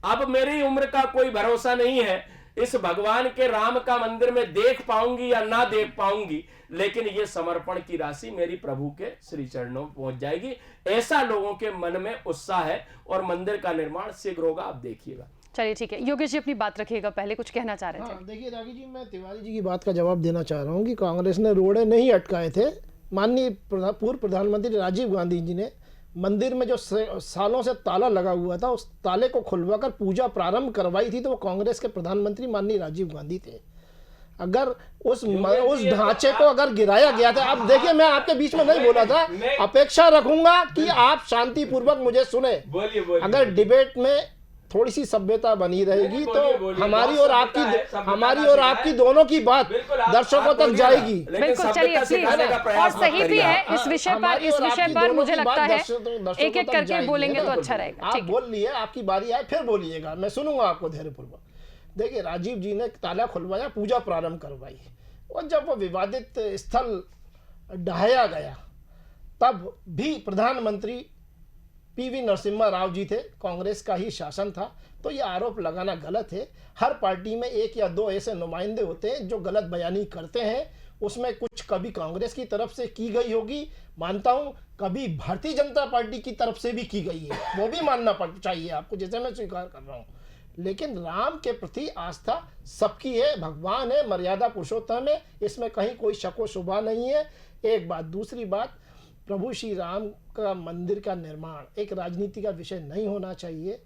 अब मेरी उम्र का कोई भरोसा नहीं है, इस भगवान के राम का मंदिर में देख पाऊंगी या ना देख पाऊंगी, लेकिन ये समर्पण की राशि मेरी प्रभु के श्री चरणों में पहुंच जाएगी। ऐसा लोगों के मन में उत्साह है और मंदिर का निर्माण शीघ्र होगा, आप देखिएगा। चलिए ठीक है, योगेश जी अपनी बात रखिएगा, पहले कुछ कहना चाह रहे थे। देखिए रागी जी, मैं तिवारी जी की बात का जवाब देना चाह रहा हूँ कि कांग्रेस ने रोड़े नहीं अटकाए थे। माननीय पूर्व प्रधानमंत्री राजीव गांधी जी ने मंदिर में जो सालों से ताला लगा हुआ था, उस ताले को खुलवाकर पूजा प्रारंभ करवाई थी, तो वो कांग्रेस के प्रधानमंत्री माननीय राजीव गांधी थे। अगर उस ढांचे को अगर गिराया गया था, आप देखिए मैं आपके बीच में नहीं बोला था, अपेक्षा रखूंगा कि आप शांतिपूर्वक मुझे सुने। अगर डिबेट में थोड़ी सी सभ्यता बनी रहेगी तो हमारी और आपकी दोनों की बात दर्शकों तक जाएगी। बिल्कुल, चलिए प्लीज, और सही भी है इस विषय पर मुझे लगता है एक एक करके बोलेंगे तो अच्छा रहेगा। आप बोल लिए, आपकी बारी आए फिर बोलिएगा, मैं सुनूंगा आपको धैर्यपूर्वक। देखिए राजीव जी ने ताला खुलवाया, पूजा प्रारंभ करवाई, और जब वो विवादित स्थल ढहाया गया तब भी प्रधानमंत्री पीवी नरसिम्हा राव जी थे, कांग्रेस का ही शासन था। तो ये आरोप लगाना गलत है। हर पार्टी में 1 या 2 ऐसे नुमाइंदे होते हैं जो गलत बयानी करते हैं, उसमें कुछ कभी कांग्रेस की तरफ से की गई होगी, मानता हूं, कभी भारतीय जनता पार्टी की तरफ से भी की गई है, वो भी मानना चाहिए आपको, जैसे मैं स्वीकार कर रहा हूं। लेकिन राम के प्रति आस्था सबकी है, भगवान है, मर्यादा पुरुषोत्तम है, इसमें कहीं कोई शक व शुबा नहीं है। एक बात। दूसरी बात, प्रभु श्री राम का मंदिर का निर्माण एक राजनीति का विषय नहीं होना चाहिए,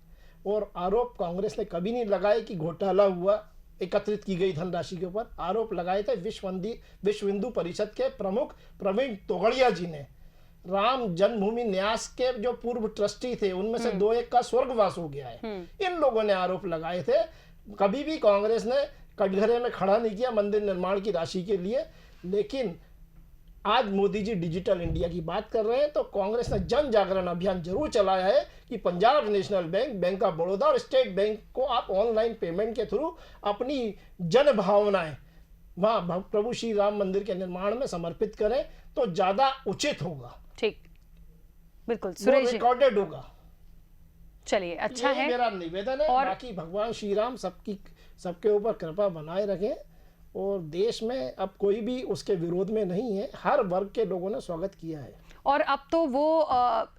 और आरोप कांग्रेस ने कभी नहीं लगाए कि घोटाला हुआ, एकत्रित की गई धनराशि के ऊपर। आरोप लगाए थे विश्व हिंदू परिषद के प्रमुख प्रवीण तोगड़िया जी ने। राम जन्मभूमि न्यास के जो पूर्व ट्रस्टी थे, उनमें से 2-1 का स्वर्गवास हो गया है। इन लोगों ने आरोप लगाए थे। कभी भी कांग्रेस ने कटघरे में खड़ा नहीं किया मंदिर निर्माण की राशि के लिए। लेकिन आज मोदी जी डिजिटल इंडिया की बात कर रहे हैं, तो कांग्रेस ने जन जागरण अभियान जरूर चलाया है कि Punjab national bank, bank of Baroda और स्टेट बैंक को आप ऑनलाइन पेमेंट के थ्रू अपनी जन भावनाएं वहां प्रभु श्री राम मंदिर के निर्माण में समर्पित करें तो ज्यादा उचित होगा। ठीक, बिल्कुल सुरेश जी, रिकॉर्डेड होगा। चलिए अच्छा है, मेरा निवेदन है। और बाकी भगवान श्री राम सबके ऊपर कृपा बनाए रखें, और देश में अब कोई भी उसके विरोध में नहीं है, हर वर्ग के लोगों ने स्वागत किया है। और अब तो वो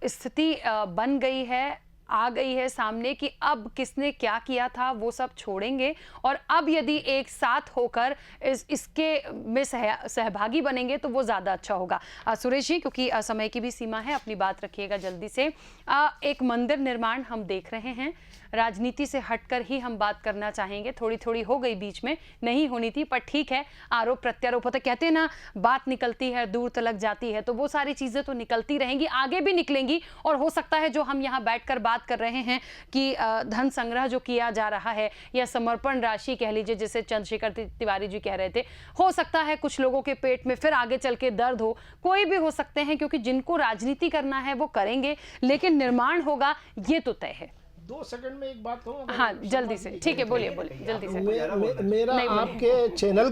स्थिति बन गई है, आ गई है सामने कि अब किसने क्या किया था वो सब छोड़ेंगे, और अब यदि एक साथ होकर इसके में सहभागी बनेंगे तो वो ज़्यादा अच्छा होगा। सुरेश जी, क्योंकि समय की भी सीमा है, अपनी बात रखिएगा जल्दी से। एक मंदिर निर्माण हम देख रहे हैं, राजनीति से हटकर ही हम बात करना चाहेंगे। थोड़ी थोड़ी हो गई, बीच में नहीं होनी थी, पर ठीक है, आरोप प्रत्यारोप होता, कहते हैं ना बात निकलती है दूर तलक जाती है, तो वो सारी चीज़ें तो निकलती रहेंगी, आगे भी निकलेंगी, और हो सकता है जो हम यहाँ बैठकर बात बात कर रहे हैं कि धन संग्रह जो किया जा रहा है या समर्पण राशि कह लीजिए, जिसे चंद्रशेखर तिवारी जी कह रहे थे, हो सकता है कुछ लोगों के पेट में फिर आगे चल के दर्द हो, कोई भी हो सकते हैं, क्योंकि जिनको राजनीति करना है वो करेंगे, लेकिन निर्माण होगा ये तो तय है। 2 सेकंड में एक बात कहूँ? हाँ, जल्दी से, ठीक है, बोलिए जल्दी से। मेरा आपके चैनल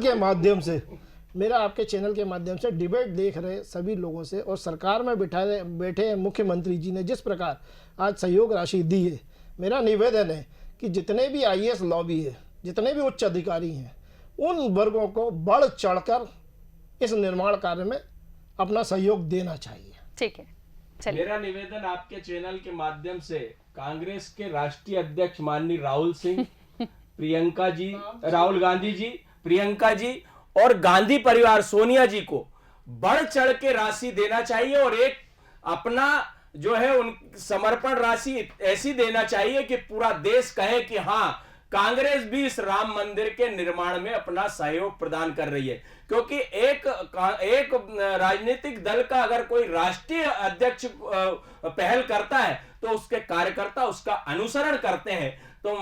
के माध्यम से डिबेट देख रहे सभी लोगों से और सरकार में बैठे मुख्यमंत्री जी ने जिस प्रकार आज सहयोग राशि दी है, मेरा निवेदन है कि जितने भी IAS लॉबी है, जितने भी उच्च अधिकारी हैं, उन वर्गों को बढ़ चढ़कर इस निर्माण कार्य में अपना सहयोग देना चाहिए। ठीक है, चलिए। मेरा निवेदन आपके चैनल के माध्यम से कांग्रेस के राष्ट्रीय अध्यक्ष माननीय राहुल गांधी जी, प्रियंका जी और गांधी परिवार सोनिया जी को बढ़ चढ़ के राशि देना चाहिए और एक अपना जो है उन समर्पण राशि ऐसी देना चाहिए कि पूरा देश कहे कि हाँ, कांग्रेस भी इस राम मंदिर के निर्माण में अपना सहयोग प्रदान कर रही है। क्योंकि एक राजनीतिक दल का अगर कोई राष्ट्रीय अध्यक्ष पहल करता है तो उसके कार्यकर्ता उसका अनुसरण करते हैं। तो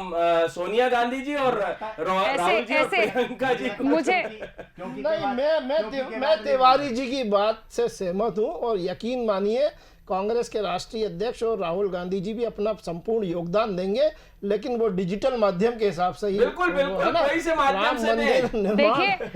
सोनिया गांधी जी और राहुल जी और प्रियंका जी को नहीं, मैं तिवारी जी की बात से सहमत हूं और यकीन मानिए कांग्रेस के राष्ट्रीय अध्यक्ष और राहुल गांधी जी भी अपना संपूर्ण योगदान देंगे, लेकिन वो डिजिटल माध्यम के हिसाब से ही बिल्कुल कोई से माध्यम से नहीं। देखिए,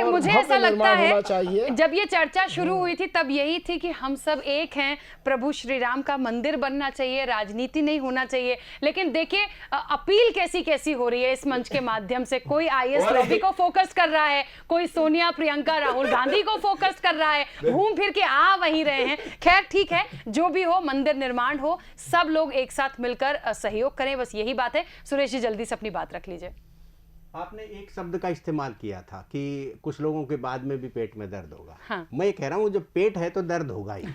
मुझे ऐसा लगता है जब ये चर्चा शुरू हुई थी तब यही थी कि हम सब एक हैं, प्रभु श्री राम का मंदिर बनना चाहिए, राजनीति नहीं होना चाहिए। लेकिन देखिए अपील कैसी कैसी हो रही है इस मंच के माध्यम से। कोई IAS लॉबी को फोकस कर रहा है, कोई सोनिया, प्रियंका, राहुल गांधी को फोकस कर रहा है, घूम फिर के आ वहीं रहे हैं। खैर ठीक है, जो भी हो, मंदिर निर्माण हो, सब लोग एक साथ मिलकर सहयोग करें, बस यही बात है। सुरेश जी जल्दी से अपनी बात रख लीजिए। आपने एक शब्द का इस्तेमाल किया था कि कुछ लोगों के बाद में भी पेट में दर्द होगा। हाँ। मैं कह रहा हूँ जब पेट है तो दर्द होगा ही,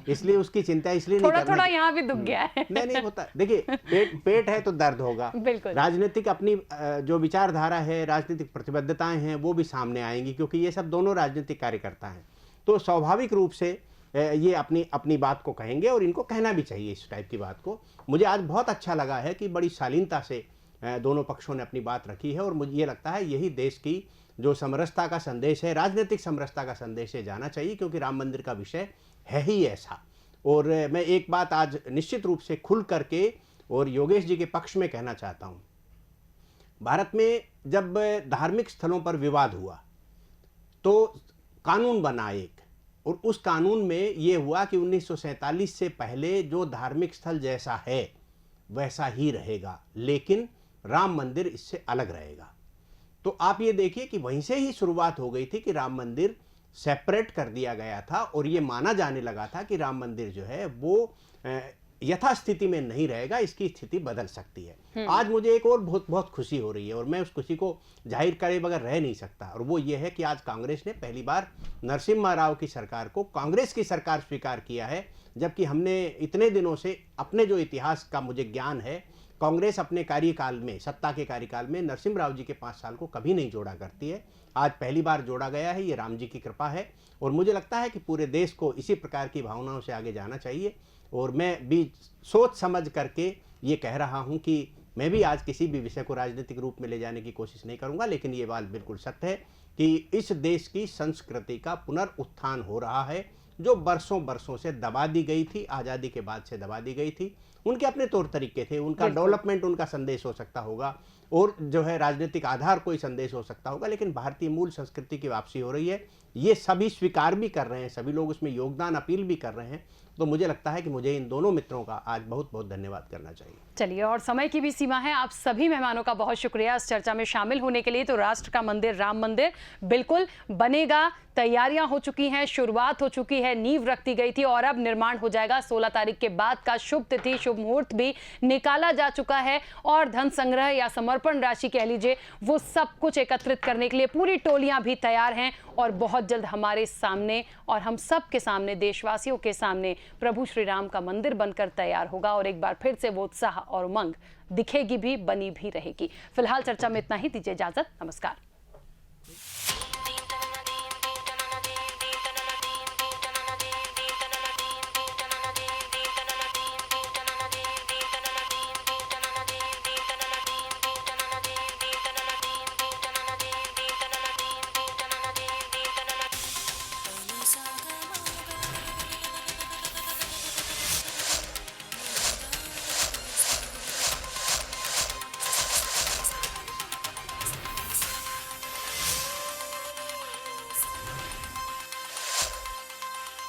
इसलिए उसकी चिंता इसलिए नहीं करना। थोड़ा यहाँ भी दुख गया है। नहीं होता। देखिए पेट है तो दर्द होगा। बिल्कुल। राजनीतिक अपनी जो विचारधारा है, राजनीतिक प्रतिबद्धताएं हैं, वो भी सामने आएंगी, क्योंकि ये सब दोनों राजनीतिक कार्यकर्ता हैं। तो स्वाभाविक रूप से ये अपनी बात को कहेंगे और इनको कहना भी चाहिए इस टाइप की बात को। मुझे आज बहुत अच्छा लगा है कि बड़ी शालीनता से दोनों पक्षों ने अपनी बात रखी है और मुझे ये लगता है यही देश की जो समरसता का संदेश है, राजनीतिक समरसता का संदेश है, जाना चाहिए, क्योंकि राम मंदिर का विषय है ही ऐसा। और मैं एक बात आज निश्चित रूप से खुल करके और योगेश जी के पक्ष में कहना चाहता हूँ। भारत में जब धार्मिक स्थलों पर विवाद हुआ तो कानून बना एक, और उस कानून में ये हुआ कि 1947 से पहले जो धार्मिक स्थल जैसा है वैसा ही रहेगा, लेकिन राम मंदिर इससे अलग रहेगा। तो आप ये देखिए कि वहीं से ही शुरुआत हो गई थी कि राम मंदिर सेपरेट कर दिया गया था और ये माना जाने लगा था कि राम मंदिर जो है वो यथास्थिति में नहीं रहेगा, इसकी स्थिति बदल सकती है। आज मुझे एक और बहुत खुशी हो रही है और मैं उस खुशी को जाहिर करे बगैर रह नहीं सकता, और वो ये है कि आज कांग्रेस ने पहली बार नरसिम्हा राव की सरकार को कांग्रेस की सरकार स्वीकार किया है, जबकि हमने इतने दिनों से अपने जो इतिहास का मुझे ज्ञान है, कांग्रेस अपने कार्यकाल में, सत्ता के कार्यकाल में नरसिम्हा राव जी के 5 साल को कभी नहीं जोड़ा करती है। आज पहली बार जोड़ा गया है, ये राम जी की कृपा है और मुझे लगता है कि पूरे देश को इसी प्रकार की भावनाओं से आगे जाना चाहिए। और मैं भी सोच समझ करके ये कह रहा हूँ कि मैं भी आज किसी भी विषय को राजनीतिक रूप में ले जाने की कोशिश नहीं करूँगा, लेकिन ये बात बिल्कुल सत्य है कि इस देश की संस्कृति का पुनरुत्थान हो रहा है, जो बरसों से दबा दी गई थी, आज़ादी के बाद से दबा दी गई थी। उनके अपने तौर तरीके थे, उनका डेवलपमेंट, उनका संदेश हो सकता होगा और जो है राजनीतिक आधार कोई संदेश हो सकता होगा, लेकिन भारतीय मूल संस्कृति की वापसी हो रही है, ये सभी स्वीकार भी कर रहे हैं, सभी लोग उसमें योगदान अपील भी कर रहे हैं। तो मुझे लगता है कि मुझे इन दोनों मित्रों का आज बहुत बहुत धन्यवाद करना चाहिए। चलिए, और समय की भी सीमा है। आप सभी मेहमानों का बहुत शुक्रिया इस चर्चा में शामिल होने के लिए। तो राष्ट्र का मंदिर राम मंदिर बिल्कुल बनेगा, तैयारियां हो चुकी हैं, शुरुआत हो चुकी है, नींव रखती गई थी और अब निर्माण हो जाएगा। 16 तारीख के बाद का शुभ तिथि, शुभ मुहूर्त भी निकाला जा चुका है और धन संग्रह या समर्पण राशि कह लीजिए, वो सब कुछ एकत्रित करने के लिए पूरी टोलियां भी तैयार हैं और बहुत जल्द हमारे सामने और हम सब के सामने, देशवासियों के सामने प्रभु श्री राम का मंदिर बनकर तैयार होगा और एक बार फिर से वो उत्साह और उमंग दिखेगी भी, बनी भी रहेगी। फिलहाल चर्चा में इतना ही, दीजिए इजाजत, नमस्कार।